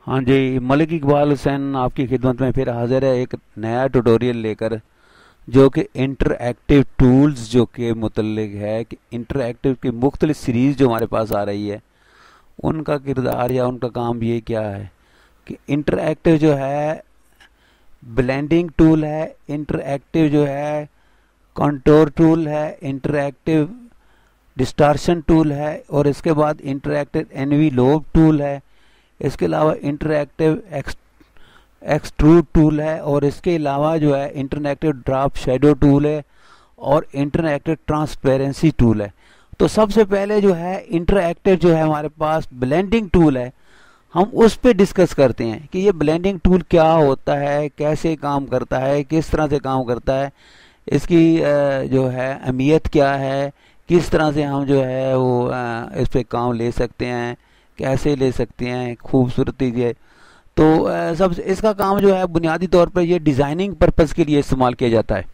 हाँ जी, मलिक इकबाल हुसैन आपकी खिदमत में फिर हाजिर है एक नया ट्यूटोरियल लेकर, जो कि इंटरएक्टिव टूल्स जो के मुतल्लिक है कि इंटरएक्टिव की मुख्तलिफ सीरीज़ जो हमारे पास आ रही है उनका किरदार या उनका काम ये क्या है कि इंटरएक्टिव जो है ब्लेंडिंग टूल है, इंटरएक्टिव जो है कंटोर टूल है, इंटरएक्टिव डिस्टार्शन टूल है, और इसके बाद इंटरएक्टिव एनवीलोप टूल है। इसके अलावा इंटरएक्टिव एक्सट्रूड टूल है, और इसके अलावा जो है इंटरएक्टिव ड्रॉप शेडो टूल है, और इंटरएक्टिव ट्रांसपेरेंसी टूल है। तो सबसे पहले जो है इंटरएक्टिव जो है हमारे पास ब्लेंडिंग टूल है, हम उस पे डिस्कस करते हैं कि ये ब्लेंडिंग टूल क्या होता है, कैसे काम करता है, किस तरह से काम करता है, इसकी जो है अहमियत क्या है, किस तरह से हम जो है वो इस पे काम ले सकते हैं, कैसे ले सकते हैं, खूबसूरती है। तो सब इसका काम जो है बुनियादी तौर पर ये डिज़ाइनिंग पर्पज़ के लिए इस्तेमाल किया जाता है।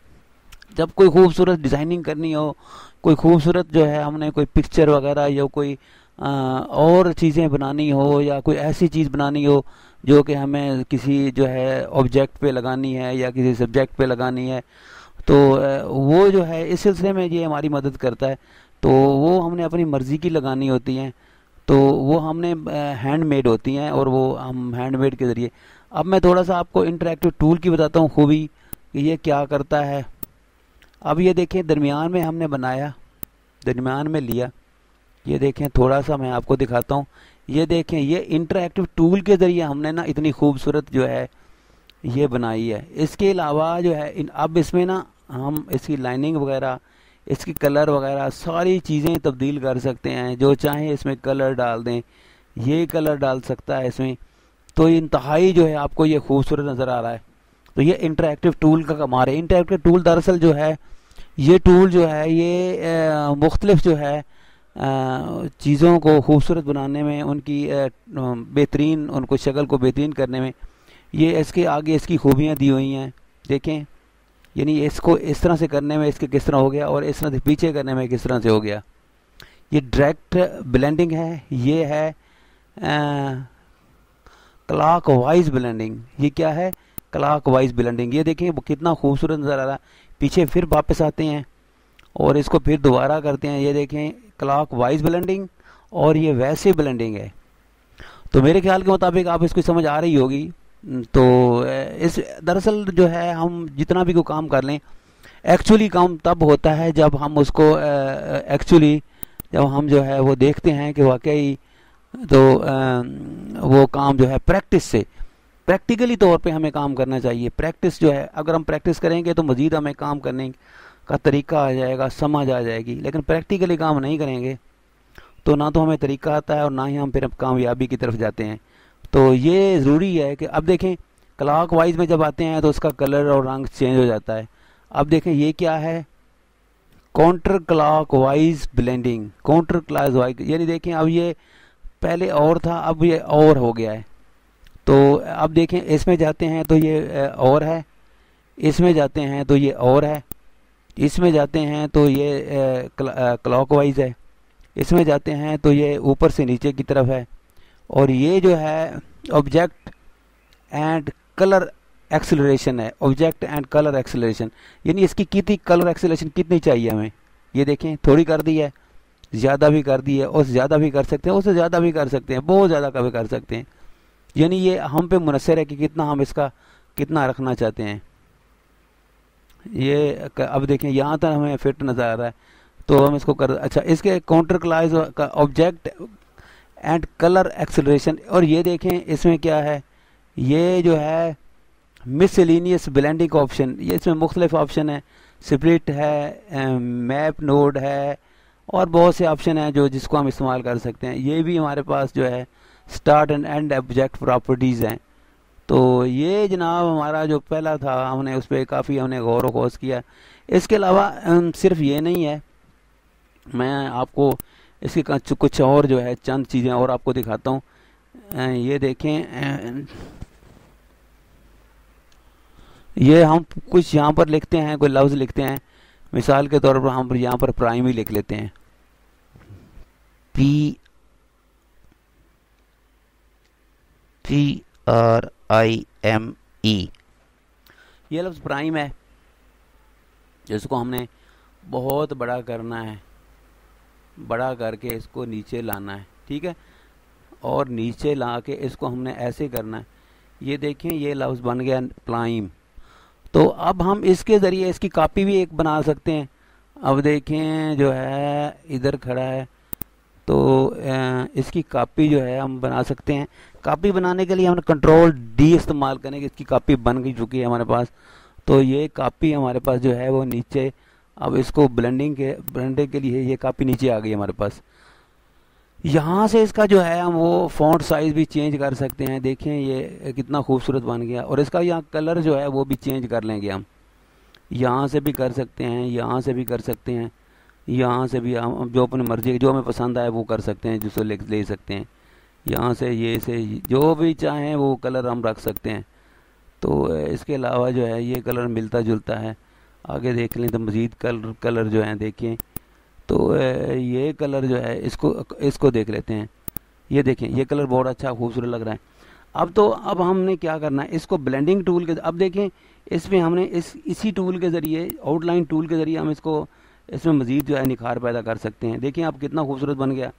जब कोई खूबसूरत डिज़ाइनिंग करनी हो, कोई खूबसूरत जो है हमने कोई पिक्चर वगैरह या कोई और चीज़ें बनानी हो, या कोई ऐसी चीज़ बनानी हो जो कि हमें किसी जो है ऑब्जेक्ट पे लगानी है या किसी सब्जेक्ट पे लगानी है, तो वो जो है इस सिलसिले में ये हमारी मदद करता है। तो वो हमने अपनी मर्ज़ी की लगानी होती हैं, तो वो हमने हैंडमेड होती हैं, और वो हम हैंडमेड के ज़रिए। अब मैं थोड़ा सा आपको इंटरेक्टिव टूल की बताता हूँ खूबी कि ये क्या करता है। अब ये देखें, दरमियान में हमने बनाया, दरमियान में लिया, ये देखें, थोड़ा सा मैं आपको दिखाता हूँ। ये देखें, ये इंटरेक्टिव टूल के ज़रिए हमने ना इतनी खूबसूरत जो है ये बनाई है। इसके अलावा जो है अब इसमें ना हम इसकी लाइनिंग वगैरह, इसकी कलर वगैरह सारी चीज़ें तब्दील कर सकते हैं, जो चाहें इसमें कलर डाल दें, ये कलर डाल सकता है इसमें। तो इंतहाई जो है आपको ये खूबसूरत नज़र आ रहा है। तो ये इंटरेक्टिव टूल का कमाल है। इंटरेक्टिव टूल दरअसल जो है, ये टूल जो है ये मुख्तलिफ जो है चीज़ों को खूबसूरत बनाने में, उनकी बेहतरीन, उनको शक्ल को बेहतरीन करने में, ये इसके आगे इसकी खूबियाँ दी हुई हैं। देखें, यानी इसको इस तरह से करने में इसके किस तरह हो गया, और इस तरह से पीछे करने में किस तरह से हो गया। ये डायरेक्ट ब्लेंडिंग है, ये है क्लॉक वाइज ब्लेंडिंग। ये क्या है? Clock wise blending. ये देखें वो कितना खूबसूरत नज़र आ रहा है। पीछे फिर वापस आते हैं और इसको फिर दोबारा करते हैं। ये देखें, क्लॉक वाइज ब्लेंडिंग, और ये वैसे ब्लेंडिंग है। तो मेरे ख्याल के मुताबिक आप इसको समझ आ रही होगी। तो इस दरअसल जो है हम जितना भी कोई काम कर लें, एक्चुअली काम तब होता है जब हम उसको एक्चुअली जब हम जो है वो देखते हैं कि वाकई तो वो काम जो है प्रैक्टिस से, प्रैक्टिकली तौर पे हमें काम करना चाहिए। प्रैक्टिस जो है, अगर हम प्रैक्टिस करेंगे तो मज़ीद हमें काम करने का तरीका आ जाएगा, समझ आ जाएगी। लेकिन प्रैक्टिकली काम नहीं करेंगे तो ना तो हमें तरीका आता है और ना ही हम फिर कामयाबी की तरफ जाते हैं। तो ये ज़रूरी है कि अब देखें, क्लॉक वाइज में जब आते हैं तो उसका कलर और रंग चेंज हो जाता है। अब देखें ये क्या है, counter clock wise blending. Counter clock wise यानी देखें, अब ये पहले और था, अब ये और हो गया है। तो अब देखें, इसमें जाते हैं तो ये और है, इसमें जाते हैं तो ये और है, इसमें जाते हैं तो ये क्लॉक वाइज है, इसमें जाते हैं तो ये ऊपर से नीचे की तरफ है। और ये जो है ऑब्जेक्ट एंड कलर एक्सेलरेशन है। ऑब्जेक्ट एंड कलर एक्सेलरेशन यानी इसकी कितनी कलर एक्सेलरेशन कितनी चाहिए हमें। ये देखें, थोड़ी कर दी है, ज़्यादा भी कर दी है, और ज़्यादा भी कर सकते हैं, उससे ज़्यादा भी कर सकते हैं, बहुत ज़्यादा का भी कर सकते हैं। यानी ये हम पे मुनसर है कि कितना हम इसका कितना रखना चाहते हैं। ये अब देखें, यहाँ तक हमें फिट नज़र आ रहा है तो हम इसको कर। अच्छा, इसके काउंटर क्लॉक का ऑब्जेक्ट एंड कलर एक्सेलरेशन। और ये देखें, इसमें क्या है, ये जो है मिसलिनियस ब्लेंडिंग ऑप्शन। ये इसमें मुख्तलिफ ऑप्शन है, स्प्लिट है, मैप नोड है, और बहुत से ऑप्शन हैं जो जिसको हम इस्तेमाल कर सकते हैं। ये भी हमारे पास जो है start and and object properties हैं। तो ये जनाब हमारा जो पहला था, हमने उस पर काफ़ी हमने गौर व खोज किया। इसके अलावा सिर्फ ये नहीं है, मैं आपको इसकी कुछ और जो है चंद चीज़ें और आपको दिखाता हूँ। ये देखें, ये हम कुछ यहाँ पर लिखते हैं, कोई लफ्ज़ लिखते हैं, मिसाल के तौर पर हम यहाँ पर प्राइम ही लिख लेते हैं, PRIME। ये लफ्ज़ प्राइम है, जिसको हमने बहुत बड़ा करना है, बड़ा करके इसको नीचे लाना है, ठीक है, और नीचे ला के इसको हमने ऐसे करना है। ये देखें, ये लफ्ज़ बन गया प्राइम। तो अब हम इसके ज़रिए इसकी कॉपी भी एक बना सकते हैं। अब देखें जो है इधर खड़ा है, तो इसकी कॉपी जो है हम बना सकते हैं। कॉपी बनाने के लिए हमने कंट्रोल डी इस्तेमाल करेंगे। इसकी कॉपी बन गई चुकी है हमारे पास। तो ये कॉपी हमारे पास जो है वो नीचे, अब इसको ब्लेंडिंग के लिए ये कॉपी नीचे आ गई हमारे पास। यहाँ से इसका जो है हम वो फ़ॉन्ट साइज़ भी चेंज कर सकते हैं। देखें ये कितना खूबसूरत बन गया। और इसका यहाँ कलर जो है वो भी चेंज कर लेंगे हम। यहाँ से भी कर सकते हैं, यहाँ से भी कर सकते हैं, यहाँ से भी हम जो अपनी मर्जी, जो हमें पसंद आए वो कर सकते हैं, जिसको ले सकते हैं। यहाँ से ये से जो भी चाहें वो कलर हम रख सकते हैं। तो इसके अलावा जो है ये कलर मिलता जुलता है। आगे देख लें तो मज़ीद कलर जो हैं देखें, तो ये कलर जो है इसको देख लेते हैं। ये देखें, ये कलर बहुत अच्छा खूबसूरत लग रहा है। अब हमने क्या करना है, इसको ब्लेंडिंग टूल के, अब देखें इसमें हमने इसी टूल के ज़रिए, आउटलाइन टूल के ज़रिए हम इसमें मज़ीद जो है निखार पैदा कर सकते हैं। देखिए आप कितना खूबसूरत बन गया।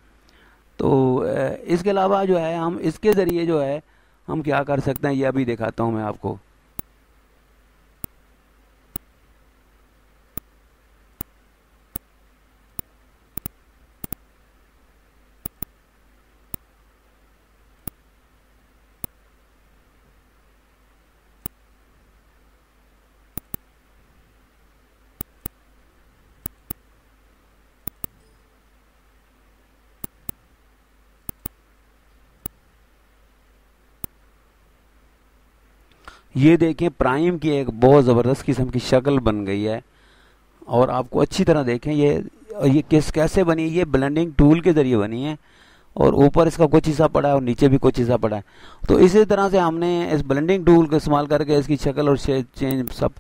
तो इसके अलावा जो है हम इसके ज़रिए जो है हम क्या कर सकते हैं, ये अभी दिखाता हूँ मैं आपको। ये देखें प्राइम की एक बहुत ज़बरदस्त किस्म की शक्ल बन गई है। और आपको अच्छी तरह देखें ये कैसे बनी, ये ब्लेंडिंग टूल के ज़रिए बनी है। और ऊपर इसका कुछ हिस्सा पड़ा है और नीचे भी कुछ हिस्सा पड़ा है। तो इसी तरह से हमने इस ब्लेंडिंग टूल का इस्तेमाल करके इसकी शक्ल और चेंज सब